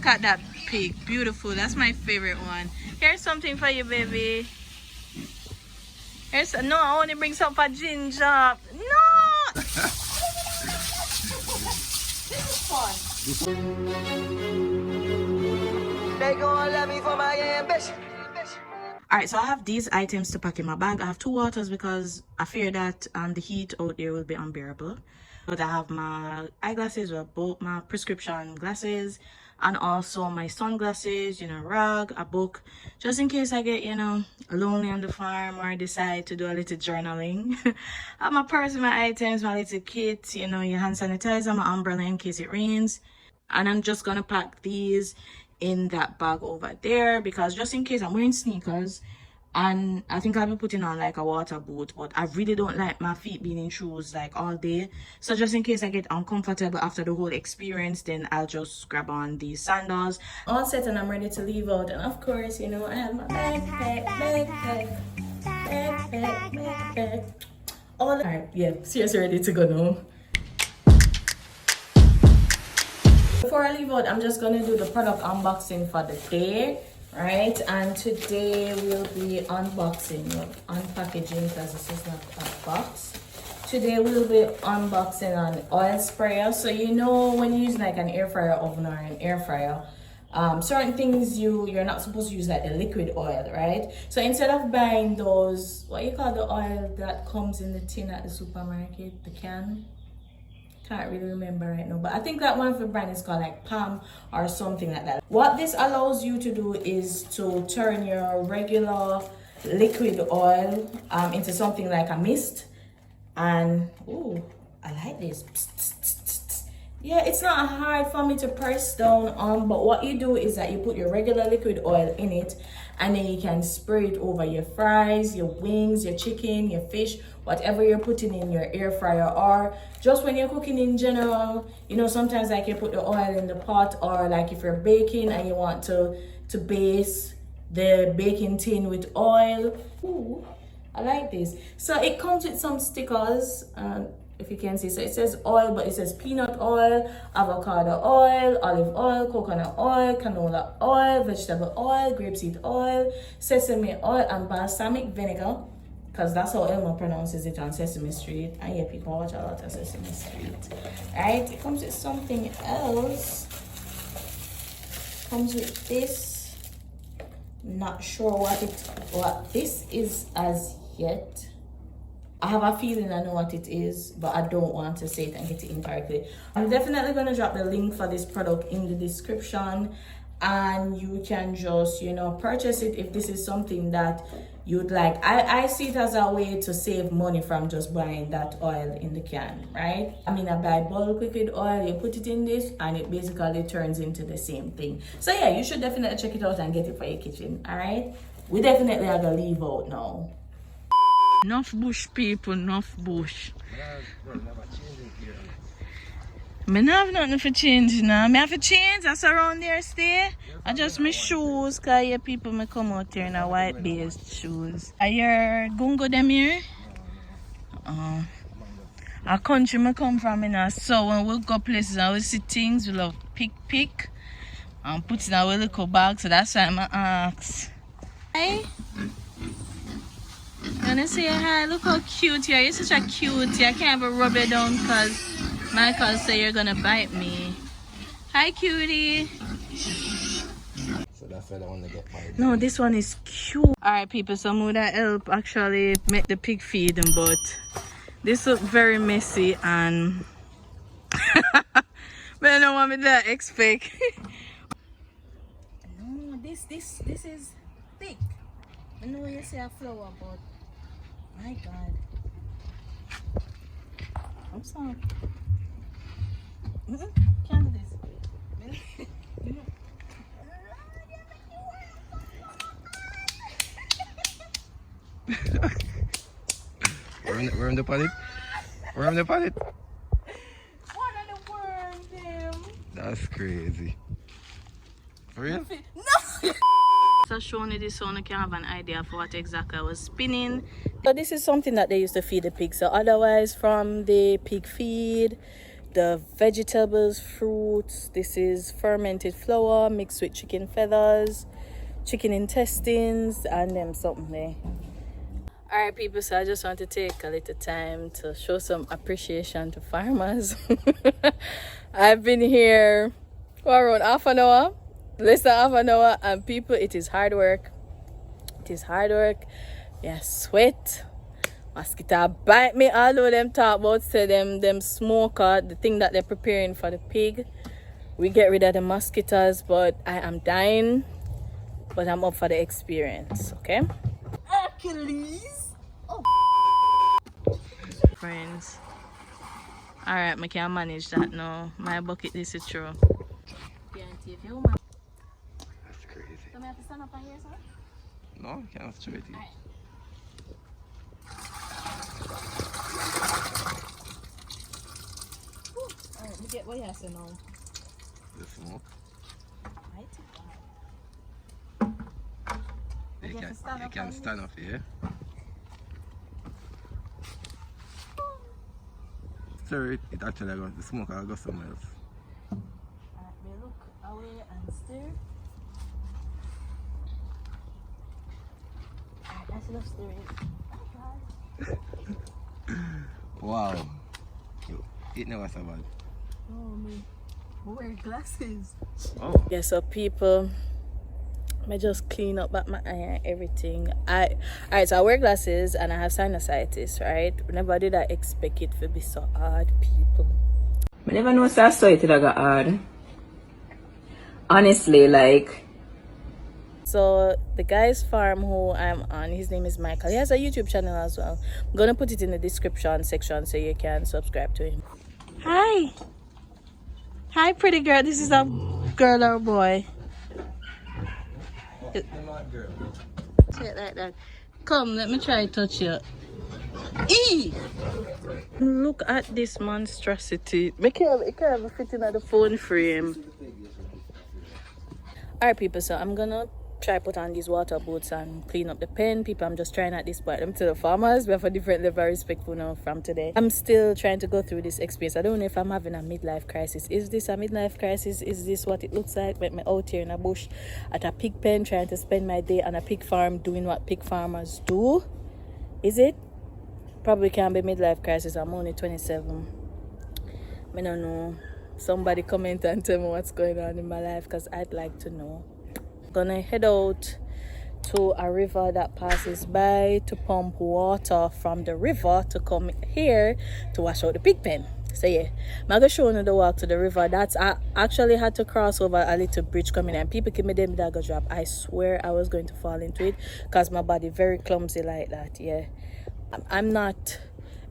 Look at that pig. Beautiful. That's my favorite one. Here's something for you, baby. Here's no, I want to bring some for Ginger. No! This is fun. They gonna love me for my ambition. Alright, so I have these items to pack in my bag. I have 2 waters because I fear that the heat out there will be unbearable. But I have my eyeglasses, or both my prescription glasses, and also my sunglasses, you know, rag, a book, just in case I get, you know, lonely on the farm or decide to do a little journaling. I have my purse with my items, my little kit, you know, your hand sanitizer, my umbrella in case it rains. And I'm just gonna pack these in that bag over there because just in case, I'm wearing sneakers and I think I'll be putting on like a water boot, but I really don't like my feet being in shoes like all day. So just in case I get uncomfortable after the whole experience, then I'll just grab on these sandals. All set and I'm ready to leave out. And of course, you know, I have my backpack. All right, yeah, seriously ready to go now. Before I leave out, I'm just gonna do the product unboxing for the day, right? And today we'll be unboxing, unpackaging, because this is not a box. Today we'll be unboxing an oil sprayer. So you know when you use like an air fryer oven or an air fryer, certain things you're not supposed to use like the liquid oil, right? So instead of buying those, what you call the oil that comes in the tin at the supermarket, the can. Can't really remember right now, but I think that one of the brand is called like Palm or something like that. What this allows you to do is to turn your regular liquid oil into something like a mist. And oh, I like this. Yeah, it's not hard for me to press down on, but what you do is that you put your regular liquid oil in it, and then you can spray it over your fries, your wings, your chicken, your fish, whatever you're putting in your air fryer, or just when you're cooking in general. You know, sometimes like you put the oil in the pot, or like if you're baking and you want to base the baking tin with oil. Ooh, I like this. So it comes with some stickers, if you can see. So it says oil, but it says peanut oil, avocado oil, olive oil, coconut oil, canola oil, vegetable oil, grapeseed oil, sesame oil, and balsamic vinegar, because that's how Elma pronounces it on Sesame Street. And yeah, people watch a lot of Sesame Street. Alright, it comes with something else. Comes with this. Not sure what this is as yet. I have a feeling I know what it is, but I don't want to say it and get it incorrectly. I'm definitely going to drop the link for this product in the description, and you can just, you know, purchase it if this is something that you'd like. I see it as a way to save money from just buying that oil in the can, right? I mean, I buy bulk liquid oil, you put it in this, and it basically turns into the same thing. So yeah, you should definitely check it out and get it for your kitchen, all right? We definitely are going to leave out now. Enough bush, people, enough bush. I don't have nothing for change now. I have to change, that's around there stay. I just my shoes, because yeah, people may come out here in a white based shoes. Are your gungo them here? A country me come from, so when we go places and we see things, we love pick and put in our little bag, so that's why I'm ask. Hey? You wanna say hi? Look how cute you are. You're such a cutie. I can't even rub it down because Michael say you're gonna bite me. Hi, cutie. So that's why I want to get married. No, this one is cute. Alright, people, so I'm gonna help actually make the pig feed them, but this looks very messy and but I don't want me to expect. No, this is thick. I know you say a flower, but my God. I'm sorry. Can't do this. We're in the pallet. We're in the pallet. One of the worms, him. That's crazy. For real? No! So showing you this so you can have an idea of what exactly I was spinning. So this is something that they used to feed the pigs. So otherwise from the pig feed, the vegetables, fruits. This is fermented flour mixed with chicken feathers, chicken intestines, and them something there. Alright people, so I just want to take a little time to show some appreciation to farmers. I've been here for around half an hour, less than half an hour, and people, it is hard work. It is hard work. Yeah, sweat. Mosquito bite me, although them talk about say them smoker, the thing that they're preparing for the pig. We get rid of the mosquitoes, but I am dying. But I'm up for the experience, okay? Achilles! Oh. Friends. Alright, I can manage that now. My bucket list is true. That's crazy. So I have to stand up on here, sir? No, you can't straight it. Alright. Alright, we get what you have to know. The smoke. Right? You can stand up here. Stir it, it actually goes, the smoke will go somewhere else. Alright, we look away and stir. Alright, I should have stirred it. Oh god. Wow. It never so bad. Oh me. We wear glasses. Oh. Yeah, so people, I just clean up back my eye and everything. Alright, so I wear glasses and I have sinusitis, right? Never did I expect it to be so hard, people. I never know so I saw it got hard. Honestly, like. So the guy's farm who I'm on, his name is Michael. He has a YouTube channel as well. I'm gonna put it in the description section so you can subscribe to him. Hi. Hi, pretty girl. This is a girl or boy. Say it like that. Come, let me try to touch you. Eee! Look at this monstrosity. It can't even fit in the phone frame. Alright people, so I'm gonna try put on these water boots and clean up the pen. People, I'm just trying at this point. I'm to the farmers. We have a different level of respect now from today. I'm still trying to go through this experience. I don't know if I'm having a midlife crisis. Is this a midlife crisis? Is this what it looks like? With me out here in a bush at a pig pen trying to spend my day on a pig farm doing what pig farmers do? Is it? Probably can't be midlife crisis. I'm only 27. I don't know. Somebody comment and tell me what's going on in my life because I'd like to know. Gonna head out to a river that passes by to pump water from the river to come here to wash out the pig pen. So yeah, I'm gonna show you the walk to the river. That's I actually had to cross over a little bridge coming and people give me them that go drop. I swear I was going to fall into it because my body very clumsy like that. Yeah, I'm not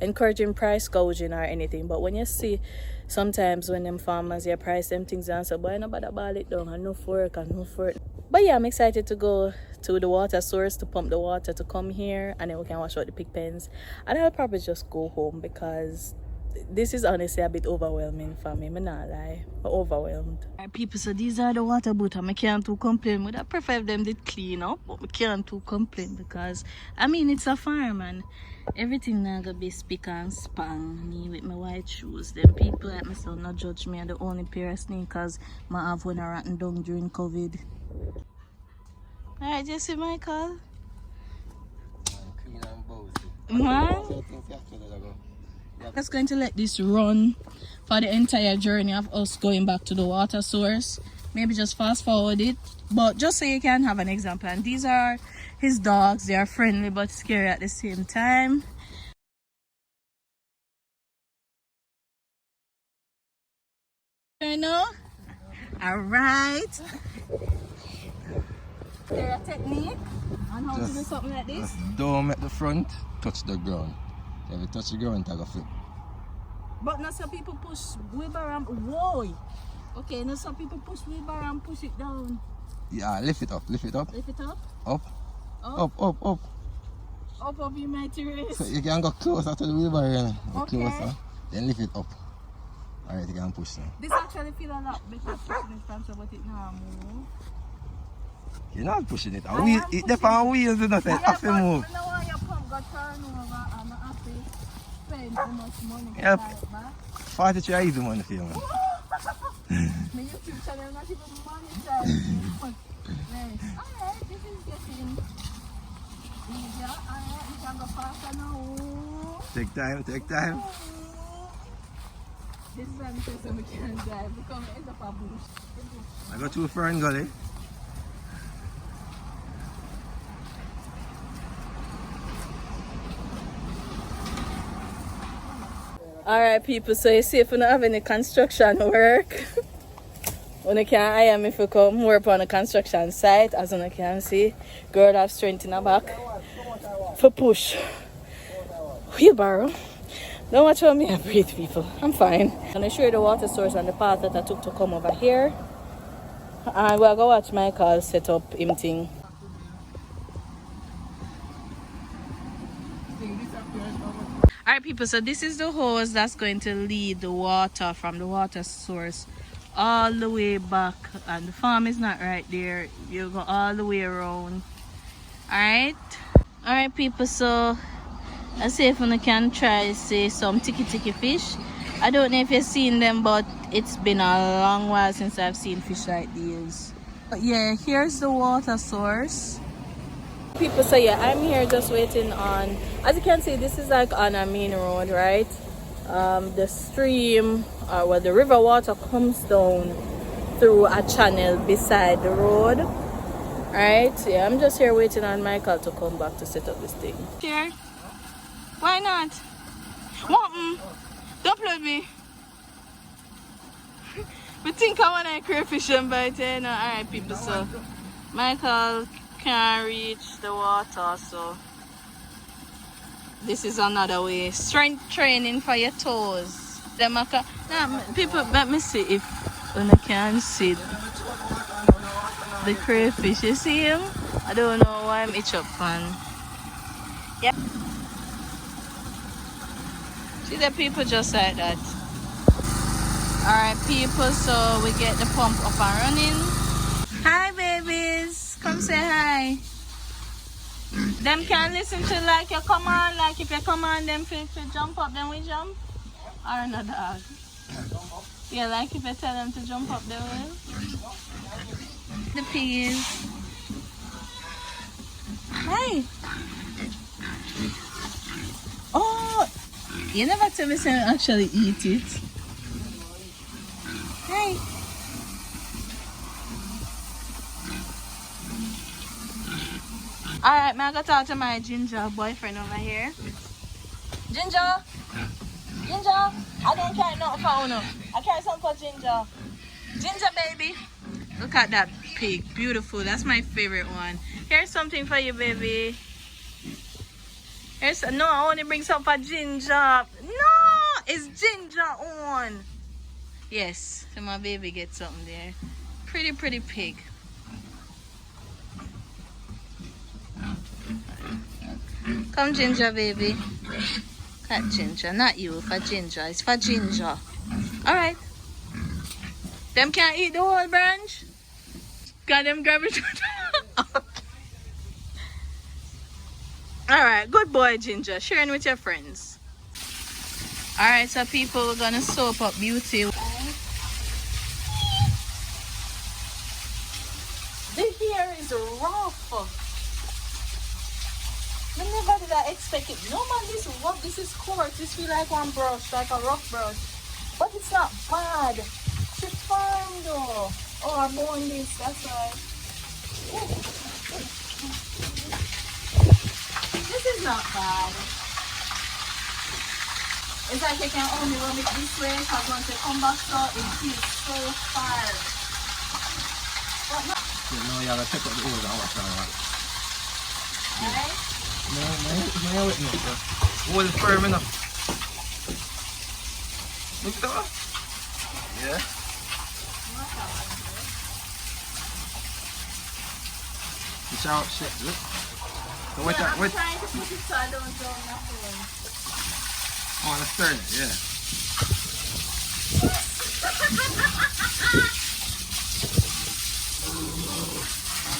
encouraging price gouging or anything, but when you see sometimes when them farmers you price them things and say boy nobody ball it down and no work and no for it. But yeah, I'm excited to go to the water source to pump the water to come here and then we can wash out the pig pens. And I'll probably just go home because this is honestly a bit overwhelming for me. I'm not lie. I'm overwhelmed. Alright people, so these are the water boots. I can't too complain. Would I prefer if them did clean up, but I can't too complain because I mean it's a farm and everything now gonna be spick and span. Me with my white shoes. Them people like myself not judge me. I'm the only pair of sneakers I have when I rotten down during COVID. Alright, Jesse Michael. Clean and bossy. Man. Just going to let this run for the entire journey of us going back to the water source. Maybe just fast forward it, but just so you can have an example. And these are his dogs. They are friendly but scary at the same time. You know? Alright. There a technique on how to do something like this. Just dome at the front, touch the ground. If you touch the ground, it will flip. But not some people push wheelbarrow and whoa. Okay, now some people push wheelbarrow and push it down. Yeah, lift it up, lift it up. Lift it up. Up. Up, up, up. Up you might race. So you can go closer to the wheelbarrow. Okay. Closer. Then lift it up. Alright, you can push now. This actually feel a lot better pushing it from so but it now move. You're not pushing it. It depends on wheels, you know, so it have to move. I know why your pump got turned over and I'm happy. spend how much money to Yep. buy it back. 43 easy money for you, man. My YouTube channel not even monetized. Nice. Alright, this is getting easier. Alright, we can go faster now. Take time, take time. This is why I'm saying so we can't drive. We come end up a bush. I got two Fern Gully. Alright people, so you see if you don't have any construction work, you can hire me if you come work on a construction site. As you can see, girl have strength in her back for push. Wheelbarrow. Don't watch how me I breathe, people. I'm fine. I'm gonna show you the water source and the path that I took to come over here. And we'll go watch Michael set up him thing. Alright people, so this is the hose that's going to lead the water from the water source all the way back, and the farm is not right there. You go all the way around. Alright people, so let's see if we can try to see some tiki fish. I don't know if you've seen them, but it's been a long while since I've seen fish like these. But yeah, here's the water source. People, so yeah, I'm here just waiting on, as you can see, this is like on a main road, right? The stream, or the river water comes down through a channel beside the road, right? So yeah, I'm just here waiting on Michael to come back to set up this thing. Here? Why not? What? Don't play me. We think I want to crayfish and bite, you know? Alright people, so Michael can't reach the water, so this is another way. Strength training for your toes. People, let me see if you can see the crayfish. You see him? I don't know why I'm itch up on. Yeah. See the people just like that. Alright people, so we get the pump up and running. Hi babies, come say hi. Them can listen to like your command, like if you command them to jump up, then we jump. Or no dog. Yeah, like if you tell them to jump up, they will. The piggies. Hi. Oh, you never tell me say actually eat it. Hi. Alright, I'm gonna talk to my ginger boyfriend over here. Ginger! Ginger! I don't carry nothing for you. I carry something for Ginger. Ginger baby! Look at that pig. Beautiful. That's my favorite one. Here's something for you, baby. Here's no, I only bring some for Ginger. No! It's Ginger on. Yes, so my baby gets something there. Pretty pig. Come Ginger baby. Cat Ginger, not you, for Ginger. It's for Ginger. Alright. Them can't eat the whole branch? Got them grab it. Alright, good boy Ginger. Sharing with your friends. Alright, so people, we're gonna soap up Beauty. The hair is rough. I never did I expect it. No man, this is rough. This is coarse. This feel like one brush, like a rough brush. But it's not bad. She's fine though. Oh, I'm born this, that's why. This is not bad. It's like you can only rub it this way because once you come back so it feels so far. But no. No, you gotta check out the oil and wash that. Alright? No, with me. Oil firm enough. Look at that. Yeah. It's out, shit, look. So wait, I'm wait. trying to put it so I don't drown my phone. Oh, let's turn it, yeah.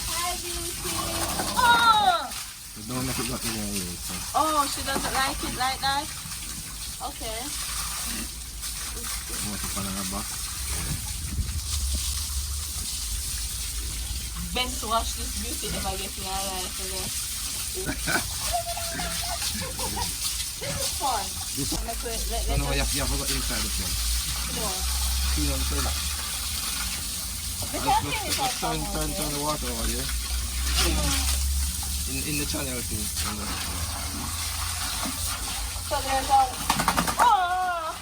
Hi, Beauty. Oh! Don't make it look in your ears. So. Oh, she doesn't like it like that? Okay. What if I box? Ben to watch this beauty if I get in our life again. This is fun. This one. No, You have to go inside the thing. Clean on the toilet. Let's turn the water over there. In the channel thing. So there's a... Oh!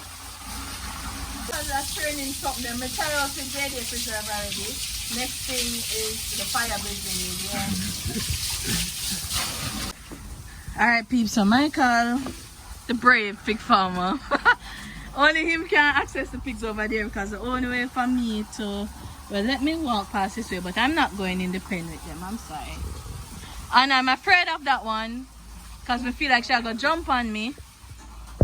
That's turning something. I'm going to try out the gadget preserve already. Next thing is the fire building. Yeah. Alright peeps, so Michael, the brave pig farmer. Only him can access the pigs over there because the only way for me to... Well, let me walk past this way, but I'm not going in the pen with them. I'm sorry. And I'm afraid of that one because I feel like she'll go jump on me.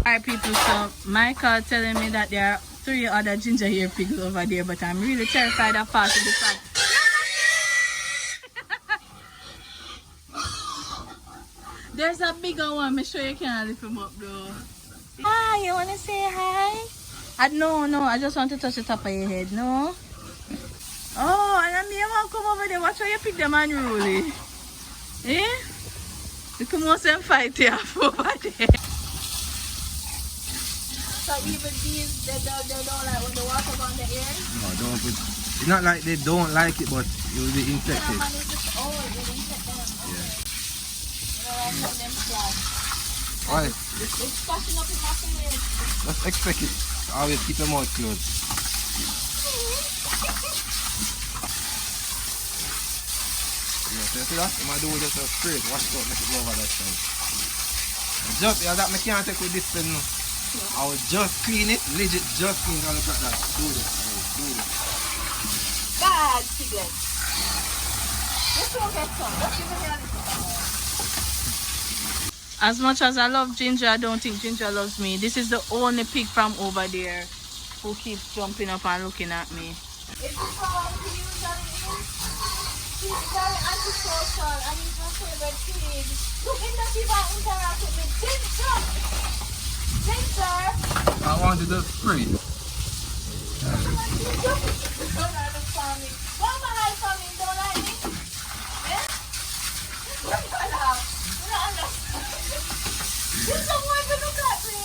Alright people, so Michael telling me that there are 3 other ginger hair pigs over there, but I'm really terrified of passing this side. There's a bigger one. Make sure you can lift him up though. Hi, you wanna say hi? No, I just want to touch the top of your head, no? Oh, and I mean, you want to come over there. Watch how you pick them unruly. Eh? You come on and fight here over there. So even these, they don't like when the water on the air? No, don't put... It's not like they don't like it, but it will be infected. Oh, it will infect them. Okay. Yeah. You know, like them flat. Why? It's splashing up in my face. Let's expect it. Always keep your mouth closed. Yeah, so you see that? You might do just a straight. Wash it out, make it go over that side. Just, yeah, that I can't take with this pen now. I will just clean it, legit just clean it. Look at that. Do this, do this. Bad piglet. This will get some. Let's give it a little. As much as I love Ginger, I don't think Ginger loves me. This is the only pig from over there who keeps jumping up and looking at me. It's because he usually is. He's very antisocial and he's my favorite pig. Look, he doesn't even interact with me. Ginger! Ginger! I want to just spray it. Don't understand me. Why am I hiding from him? Don't like me? Eh? What do I have? You don't understand. There's someone to look at me.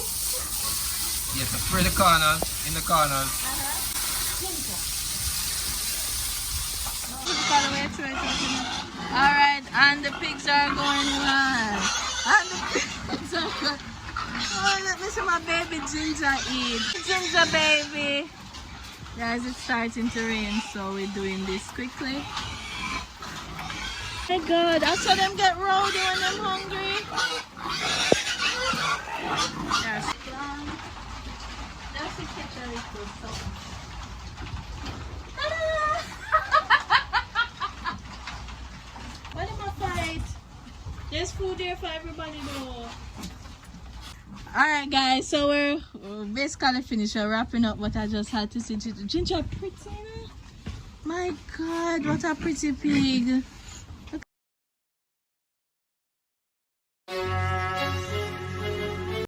Yes, I spray the corners, in the corners. Ginger. Alright, and the pigs are going wild. And the pigs are going... Oh, let me see my baby Ginger eat. Ginger baby. Guys, it's starting to rain, so we're doing this quickly. Oh my god, I saw them get rowdy when I'm hungry. Yes. That's a picture we put something. What am I fight? There's food there for everybody though. Alright guys, so we're basically finished. We're wrapping up, but I just had to see Ginger pretty. My god, what a pretty pig.